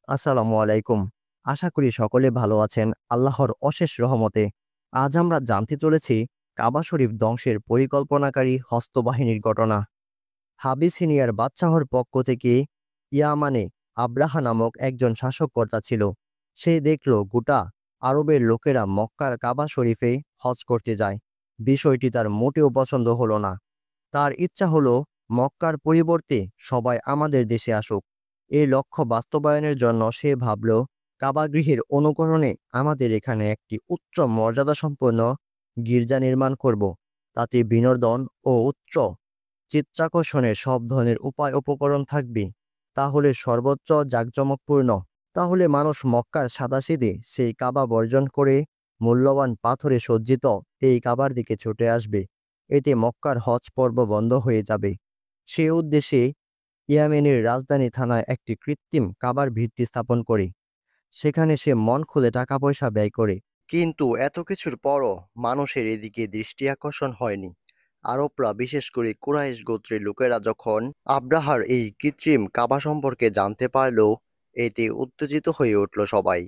আসসালামু আলাইকুম। আশা করি সকলে ভালো আছেন আল্লাহর অশেষ রহমতে। আজ আমরা জানতে চলেছি কাবা শরীফ ধ্বংসের পরিকল্পনাকারী হস্তবাহিনীর ঘটনা। হাবিসিনিয়ার বাদশাহর পক্ষ থেকে ইয়ামানে আব্রাহা নামক একজন শাসককর্তা ছিল। সে দেখল গোটা আরবের লোকেরা মক্কার কাবা শরীফে হজ করতে যায়। বিষয়টি তার মোটেও পছন্দ হলো না। তার ইচ্ছা হলো মক্কার পরিবর্তে সবাই আমাদের দেশে আসুক। এই লক্ষ্য বাস্তবায়নের জন্য সে ভাবল, কাবাগৃহের অনুকরণে আমাদের এখানে একটি উচ্চ মর্যাদাসম্পন্ন গির্জা নির্মাণ করব। তাতে বিনোদন ও উচ্চ চিত্রাকর্ষণের সব ধরনের উপায় উপকরণ থাকবে। তাহলে সর্বোচ্চ জাঁকজমকপূর্ণ। তাহলে মানুষ মক্কার সাদাসিধে সেই কাবা বর্জন করে মূল্যবান পাথরে সজ্জিত এই কাবার দিকে ছুটে আসবে। এতে মক্কার হজ পর্ব বন্ধ হয়ে যাবে। সে উদ্দেশ্যে ইয়েমেনের রাজধানী থানায় একটি কৃত্রিম কাবার ভিত্তি স্থাপন করে সেখানে সে মন খুলে টাকা পয়সা ব্যয় করে। কিন্তু এত কিছুর পরও মানুষের এদিকে দৃষ্টি আকর্ষণ হয়নি। আরবরা, বিশেষ করে কুরাইশ গোত্রের লোকেরা যখন আব্রাহার এই কৃত্রিম কাবা সম্পর্কে জানতে পারল, এতে উত্তেজিত হয়ে উঠল সবাই।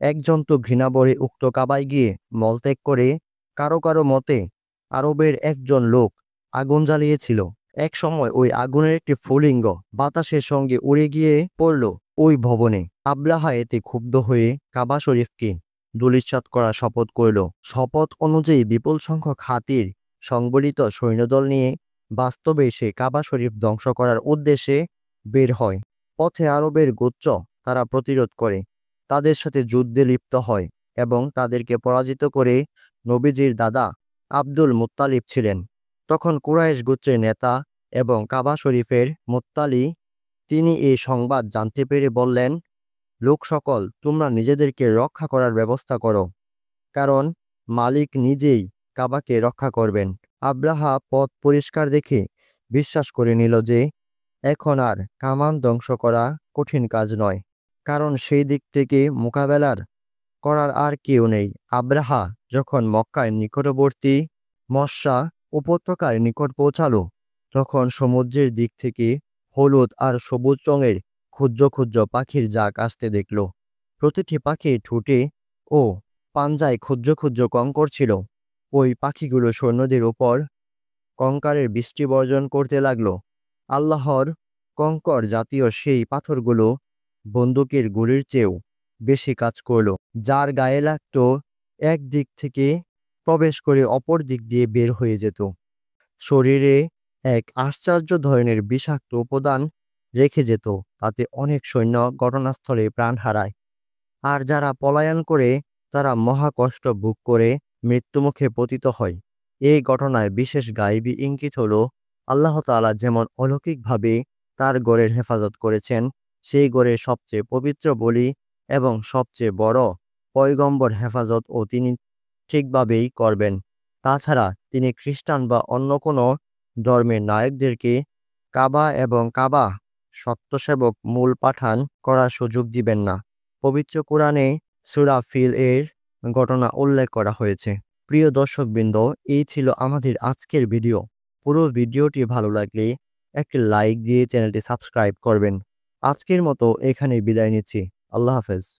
একজন তো ঘৃণাভরে উক্ত কাবায় গিয়ে মলত্যাগ করে, কারো কারো মতে আরবের একজন লোক আগুন জ্বালিয়েছিল। এক সময় ওই আগুনের একটি স্ফুলিঙ্গ বাতাসের সঙ্গে উড়ে গিয়ে পড়ল ওই ভবনে। আব্রাহা এতে ক্ষুব্ধ হয়ে কাবা শরীফকে ধূলিসাৎ করার শপথ করল। শপথ অনুযায়ী বিপুল সংখ্যক হাতির সংবলিত সৈন্যদল নিয়ে বাস্তবে সে কাবা শরীফ ধ্বংস করার উদ্দেশ্যে বের হয়। পথে আরবের গোত্র তারা প্রতিরোধ করে, তাদের সাথে যুদ্ধে লিপ্ত হয় এবং তাদেরকে পরাজিত করে নবীজির দাদা আব্দুল মুত্তালিব ছিলেন তখন কুরাইশ গোত্রের নেতা এবং কাবা শরীফের মুত্তালি। তিনি এই সংবাদ জানতে পেরে বললেন, লোক সকল, তোমরা নিজেদেরকে রক্ষা করার ব্যবস্থা করো, কারণ মালিক নিজেই কাবাকে রক্ষা করবেন। আব্রাহা পথ পরিষ্কার দেখে বিশ্বাস করে নিল যে এখন আর কামান ধ্বংস করা কঠিন কাজ নয়, কারণ সেই দিক থেকে মোকাবেলার করার আর কেউ নেই। আব্রাহা যখন মক্কার নিকটবর্তী মস্যা উপত্যকার নিকট পৌঁছালো, তখন সমুদ্রের দিক থেকে হলুদ আর সবুজ রঙের ক্ষুদ্র ক্ষুদ্র পাখির জাক আসতে দেখল। প্রতিটি পাখির ঠোঁটে ও পাঞ্জায় ক্ষুদ্র ক্ষুদ্র কঙ্কর ছিল। ওই পাখিগুলো সৈন্যদের উপর কঙ্কারের বৃষ্টি বর্জন করতে লাগলো। আল্লাহর কঙ্কর জাতীয় সেই পাথরগুলো বন্দুকের গুলির চেয়েও বেশি কাজ করল। যার গায়ে লাগতো এক দিক থেকে প্রবেশ করে অপর দিক দিয়ে বের হয়ে যেত। শরীরে এক আশ্চর্য ধরনের বিষাক্ত উপাদান রেখে যেত। তাতে অনেক সৈন্য ঘটনাস্থলে প্রাণ হারায়। আর যারা পলায়ন করে তারা মহা কষ্ট ভোগ করে মৃত্যুমুখে পতিত হয়। এই ঘটনায় বিশেষ গায়েবী ইঙ্গিত হলো, আল্লাহ তাআলা যেমন অলৌকিকভাবে তার ঘরের হেফাজত করেছেন, সেই ঘরের সবচেয়ে পবিত্র বলি এবং সবচেয়ে বড় পয়গম্বর হেফাজত ও তিনি ঠিকভাবেই করবেন। তাছাড়া তিনি খ্রিস্টান বা অন্য কোনো ধর্মের নায়কদেরকে কাবা এবং কাবা সত্যসেবক মূল পাঠান করার সুযোগ দিবেন না। পবিত্র কোরআনে সূরা ফিল এর ঘটনা উল্লেখ করা হয়েছে। প্রিয় দর্শকবৃন্দ, এই ছিল আমাদের আজকের ভিডিও। পুরো ভিডিওটি ভালো লাগলে একটি লাইক দিয়ে চ্যানেলটি সাবস্ক্রাইব করবেন। আজকের মতো এখানেই বিদায় নিচ্ছি। আল্লাহ হাফেজ।